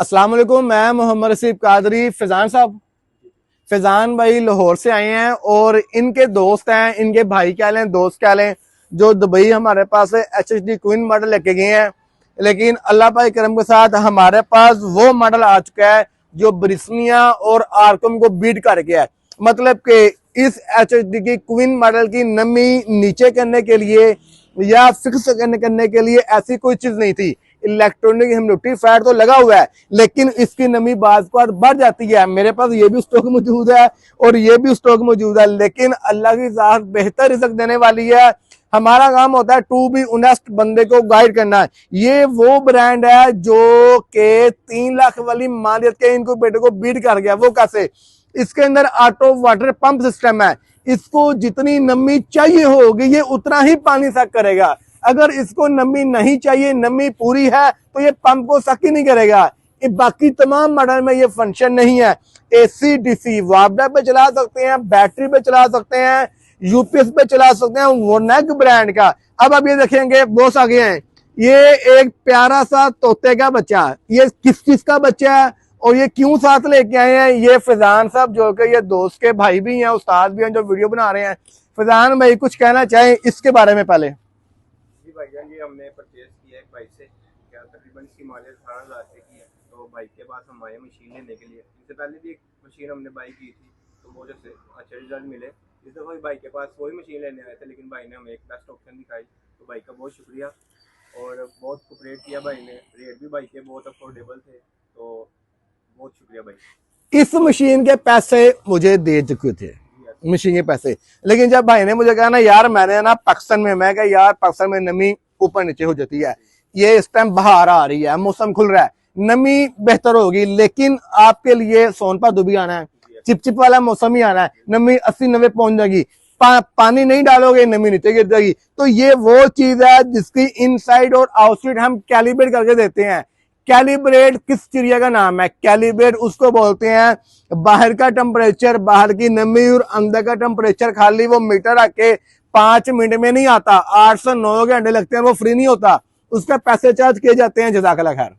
अस्सलाम वालेकुम, मैं मोहम्मद रसीब कादरी। फैजान भाई लाहौर से आए हैं और इनके दोस्त हैं, इनके भाई क्या लें, दोस्त क्या लें, जो दुबई हमारे पास HHD क्वीन मॉडल लेके गए हैं। लेकिन अल्लाह पाक करम के साथ हमारे पास वो मॉडल आ चुका है जो ब्रिस्निया और आर्कम को बीट कर गया है। मतलब कि इस HHD की क्वीन मॉडल की नमी नीचे करने के लिए या फिक्स करने के लिए ऐसी कोई चीज नहीं थी। इलेक्ट्रॉनिक ह्यूमिडिटी फैट तो लगा हुआ है, लेकिन इसकी नमी बाज को बढ़ जाती है। मेरे पास ये भी स्टॉक मौजूद है और ये भी स्टॉक मौजूद है, लेकिन अल्लाह की ज़ात बेहतर रिज़्क देने वाली है। हमारा काम होता है टू बी ऑनेस्ट, बंदे को गाइड करना है। ये वो ब्रांड है जो के 3 लाख वाली मालियत के इनको बेटे को बीट कर गया। वो कैसे? इसके अंदर ऑटो वाटर पंप सिस्टम है। इसको जितनी नमी चाहिए होगी ये उतना ही पानी सक करेगा। अगर इसको नमी नहीं चाहिए, नमी पूरी है, तो ये पंप को सक ही नहीं करेगा। ये बाकी तमाम मॉडल में ये फंक्शन नहीं है। AC DC वापडा पे चला सकते हैं, बैटरी पे चला सकते हैं, UPS पे चला सकते हैं। वोनेक ब्रांड का। अब आप ये देखेंगे बॉस आगे हैं, ये एक प्यारा सा तोते का बच्चा, ये किस का बच्चा है और ये क्यों साथ लेके आए हैं? ये फैजान साहब जो कि ये दोस्त के भाई भी हैं, उस्ताद भी हैं, जो वीडियो बना रहे हैं। फैजान भाई कुछ कहना चाहें इसके बारे में? पहले जी भाईजान, जी हमने परचेज किया एक बाइक से, क्या तकरीबन इसकी मालियत 18,000 से की है। तो बाइक के पास हम आए मशीन लेने के लिए। इससे पहले भी एक मशीन हमने बाइक की थी, तो बहुत अच्छे रिजल्ट मिले। इस दफ़ा भी बाइक के पास वही मशीन लेने आए थे, लेकिन भाई ने हमें एक बेस्ट ऑप्शन दिखाई। तो बाइक का बहुत शुक्रिया और बहुत कोऑपरेट किया भाई ने। रेट भी बाइक के बहुत अफोर्डेबल थे, तो बहुत शुक्रिया भाई। इस मशीन के पैसे मुझे दे चुके थे, मशीन के पैसे। लेकिन जब भाई ने मुझे कहा ना यार मैंने ना पाकिस्तान में, मैं कहा यार पाकिस्तान में नमी ऊपर नीचे हो जाती है, ये इस टाइम बाहर आ रही है, मौसम खुल रहा है, नमी बेहतर होगी, लेकिन आपके लिए सोनपा दुबी आना है, चिपचिप वाला मौसम ही आना है, नमी 80-90 पहुंच जाएगी। पानी नहीं डालोगे नमी नीचे गिर जाएगी। तो ये वो चीज है जिसकी इनसाइड और आउटसाइड हम कैलिब्रेट करके देते हैं। कैलिब्रेट किस चिड़िया का नाम है? कैलिब्रेट उसको बोलते हैं बाहर का टेम्परेचर, बाहर की नमी और अंदर का टेम्परेचर खाली वो मीटर आके 5 मिनट में नहीं आता, 8 से 9 घंटे लगते हैं, वो फ्री नहीं होता, उसका पैसे चार्ज किए जाते हैं। जज़ाकल्लाह खैर।